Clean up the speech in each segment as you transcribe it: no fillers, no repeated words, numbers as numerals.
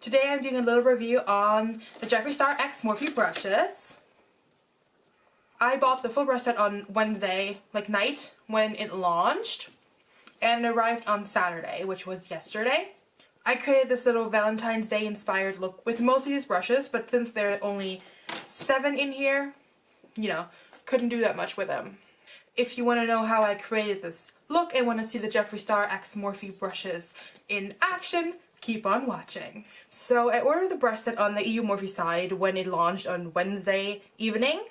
Today I'm doing a little review on the Jeffree Star X Morphe brushes. I bought the full brush set on Wednesday, night, when it launched, and it arrived on Saturday, which was yesterday. I created this little Valentine's Day inspired look with most of these brushes, but since there are only 7 in here, couldn't do that much with them. If you want to know how I created this look and want to see the Jeffree Star X Morphe brushes in action, keep on watching. So I ordered the brush set on the EU Morphe side when it launched on Wednesday evening,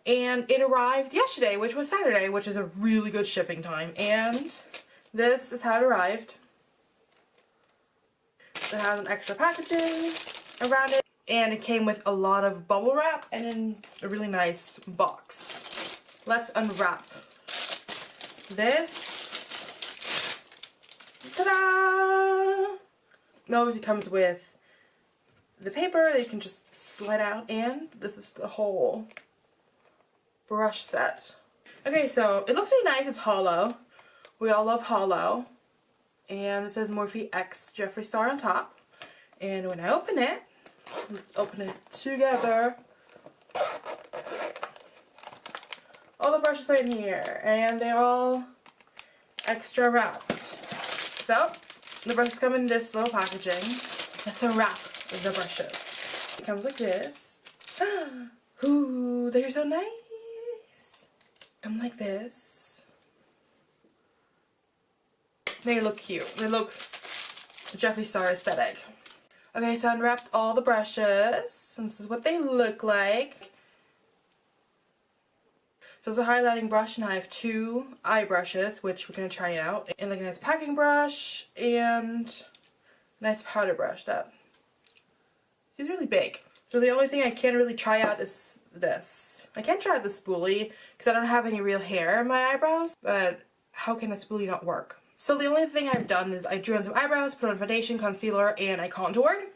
and it arrived yesterday, which was Saturday, which is a really good shipping time. And this is how it arrived. It has an extra packaging around it, and it came with a lot of bubble wrap and in a really nice box. Let's unwrap this. Ta-da! It obviously comes with the paper that you can just slide out, and this is the whole brush set. Okay, so it looks really nice. It's hollow. We all love hollow. And it says Morphe X Jeffree Star on top. And when I open it, let's open it together. All the brushes are in here, and they're all extra wrapped. So, the brushes come in this little packaging. Let's unwrap the brushes. It comes like this. Ooh, they're so nice. Come like this. They look cute. They look Jeffree Star aesthetic. Okay, so I unwrapped all the brushes, and this is what they look like. So it's a highlighting brush, and I have 2 eye brushes, which we're going to try out. And a nice packing brush and a nice powder brush that is really big. So the only thing I can't really try out is this. I can't try out the spoolie because I don't have any real hair in my eyebrows, but how can a spoolie not work? So the only thing I've done is I drew on some eyebrows, put on foundation, concealer, and I contoured.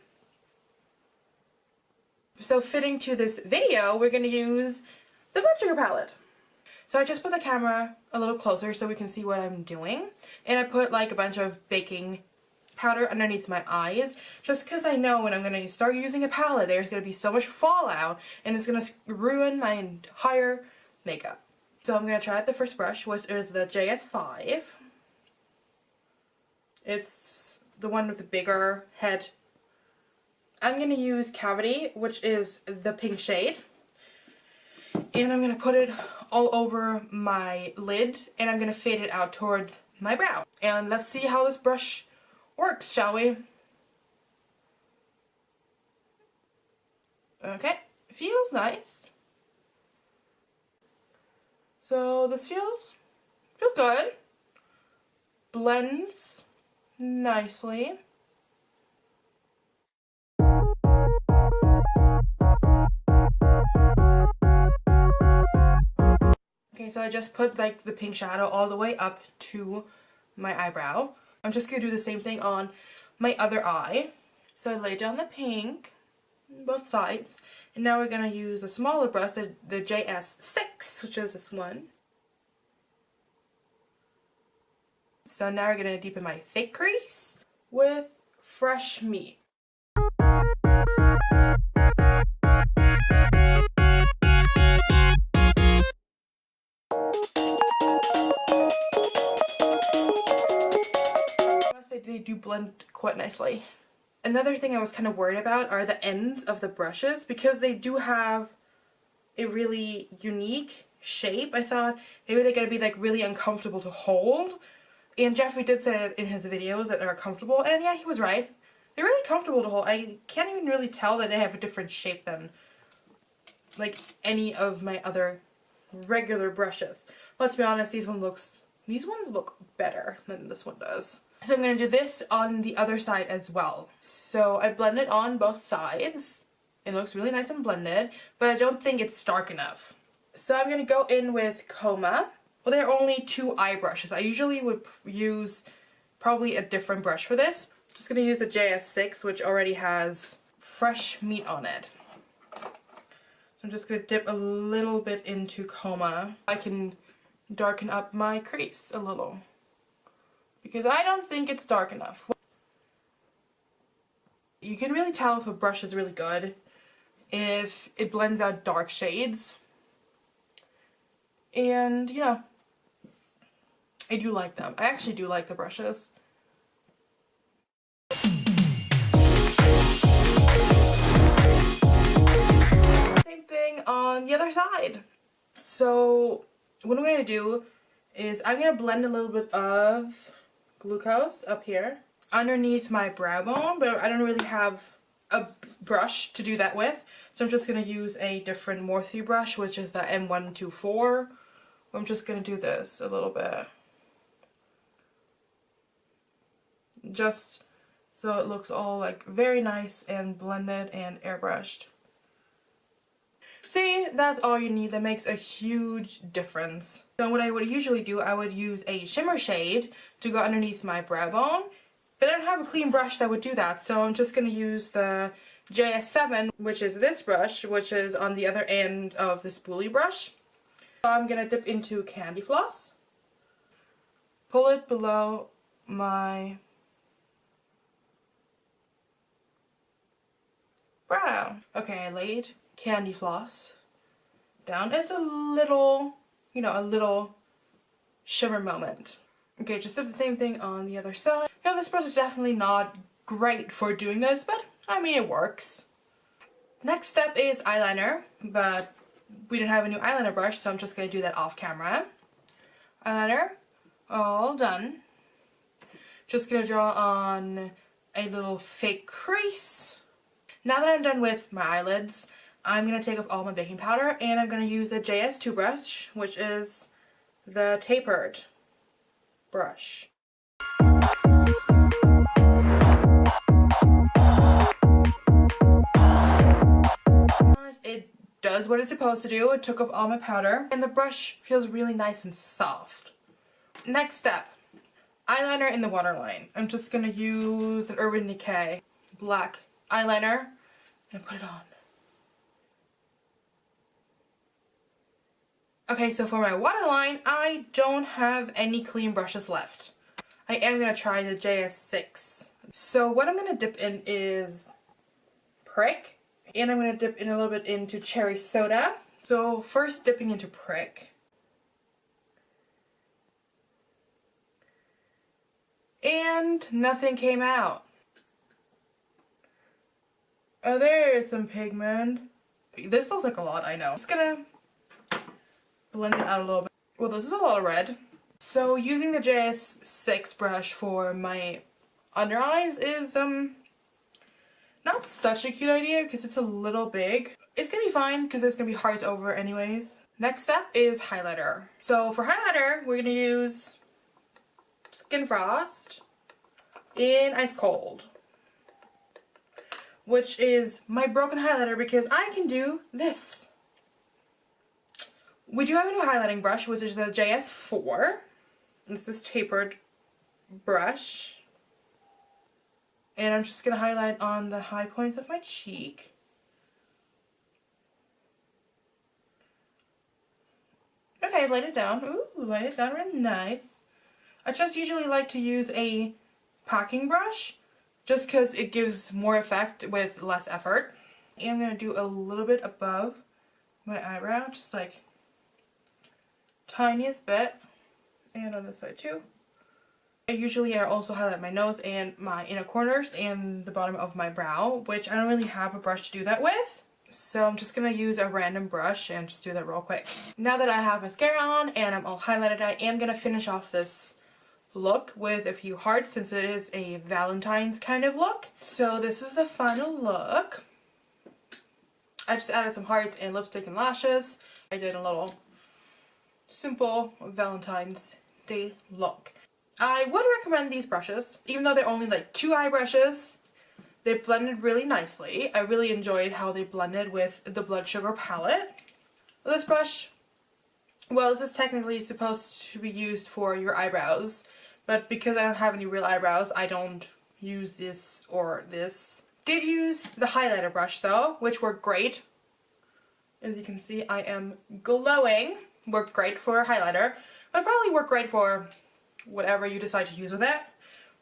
So fitting to this video, we're going to use the blood sugar palette. So I just put the camera a little closer so we can see what I'm doing. And I put a bunch of baking powder underneath my eyes, just because I know when I'm going to start using a palette, there's going to be so much fallout and it's going to ruin my entire makeup. So I'm going to try out the first brush, which is the JS5. It's the one with the bigger head. I'm going to use Cavity, which is the pink shade. And I'm going to put it all over my lid, and I'm going to fade it out towards my brow. And let's see how this brush works, shall we? Okay, feels nice. So this feels good. Blends nicely. Okay, so I just put the pink shadow all the way up to my eyebrow. I'm just going to do the same thing on my other eye. So I laid down the pink on both sides. And now we're going to use a smaller brush, the JS6, which is this one. So now we're going to deepen my fake crease with Fresh Meat. They do blend quite nicely. Another thing I was kind of worried about are the ends of the brushes, because they do have a really unique shape. I thought maybe they're going to be really uncomfortable to hold, and Jeffree did say in his videos that they're comfortable, and yeah, he was right. They're really comfortable to hold. I can't even really tell that they have a different shape than any of my other regular brushes. Let's be honest, these ones look better than this one does. So I'm going to do this on the other side as well. So I blend it on both sides. It looks really nice and blended, but I don't think it's dark enough. So I'm going to go in with Coma. Well, there are only 2 eye brushes. I usually would use probably a different brush for this. I'm just going to use the JS6, which already has Fresh Meat on it. So I'm just going to dip a little bit into Coma. I can darken up my crease a little, because I don't think it's dark enough. You can really tell if a brush is really good if it blends out dark shades. And yeah, I do like them. I actually do like the brushes. Same thing on the other side. So what I'm going to do is I'm going to blend a little bit of glucose up here underneath my brow bone, but I don't really have a brush to do that with. So I'm just going to use a different Morphe brush, which is the M124. I'm just going to do this a little bit. Just so it looks all like very nice and blended and airbrushed. See, that's all you need. That makes a huge difference. So what I would usually do, I would use a shimmer shade to go underneath my brow bone, but I don't have a clean brush that would do that, so I'm just going to use the JS7, which is this brush, which is on the other end of the spoolie brush. So I'm going to dip into candy floss, pull it below my brow. Okay, I laid candy floss down. It's a little, you know, a little shimmer moment. Okay, just did the same thing on the other side. You know, this brush is definitely not great for doing this, but I mean, it works. Next step is eyeliner, but we didn't have a new eyeliner brush, so I'm just going to do that off camera. Eyeliner, all done. Just going to draw on a little fake crease. Now that I'm done with my eyelids, I'm going to take off all my baking powder and I'm going to use the JS2 brush, which is the tapered brush. It does what it's supposed to do. It took off all my powder and the brush feels really nice and soft. Next step, eyeliner in the waterline. I'm just going to use an Urban Decay black eyeliner and put it on. Okay, so for my waterline, I don't have any clean brushes left. I am going to try the JS6. So what I'm going to dip in is Prick, and I'm going to dip in a little bit into Cherry Soda. So first dipping into Prick. And nothing came out. Oh, there's some pigment. This looks like a lot, I know. I'm just gonna blend it out a little bit. Well, this is a lot of red. So using the JS6 brush for my under eyes is not such a cute idea because it's a little big. It's gonna be fine because it's gonna be hearts over anyways. Next step is highlighter. So for highlighter, we're gonna use Skin Frost in Ice Cold, which is my broken highlighter because I can do this. We do have a new highlighting brush, which is the JS4. It's this tapered brush. And I'm just going to highlight on the high points of my cheek. Okay, light it down. Ooh, light it down really nice. I just usually like to use a packing brush just because it gives more effect with less effort. And I'm going to do a little bit above my eyebrow, just like tiniest bit, and on this side too. I also highlight my nose and my inner corners and the bottom of my brow, which I don't really have a brush to do that with. So I'm just going to use a random brush and just do that real quick. Now that I have mascara on and I'm all highlighted, I am going to finish off this look with a few hearts since it is a Valentine's kind of look. So this is the final look. I just added some hearts and lipstick and lashes. I did a little simple Valentine's Day look. I would recommend these brushes, even though they're only like 2 eye brushes. They blended really nicely. I really enjoyed how they blended with the Blood Sugar palette. This brush, well, this is technically supposed to be used for your eyebrows, but because I don't have any real eyebrows, I don't use this or this. Did use the highlighter brush though, which worked great. As you can see, I am glowing. Worked great for a highlighter, but probably work great for whatever you decide to use with it.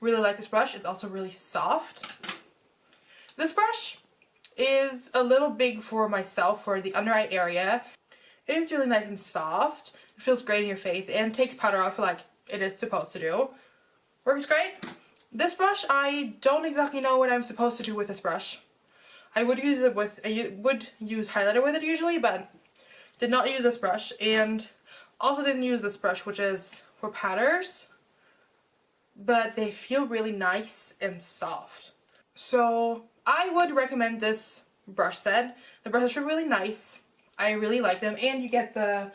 Really like this brush. It's also really soft. This brush is a little big for myself for the under eye area. It is really nice and soft. It feels great in your face and takes powder off like it is supposed to do. Works great. This brush, I don't exactly know what I'm supposed to do with this brush. I would use highlighter with it usually, but did not use this brush, and also didn't use this brush, which is for powders, but they feel really nice and soft. So I would recommend this brush set. The brushes are really nice. I really like them, and you get the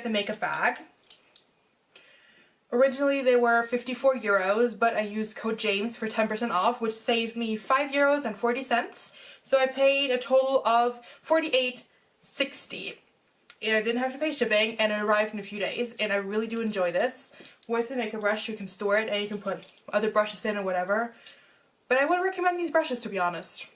makeup bag. Originally they were 54 euros, but I used code James for 10% off, which saved me 5 euros and 40 cents. So I paid a total of 48.60. And I didn't have to pay shipping, and it arrived in a few days, and I really do enjoy this. With the makeup brush, you can store it and you can put other brushes in or whatever. But I would recommend these brushes, to be honest.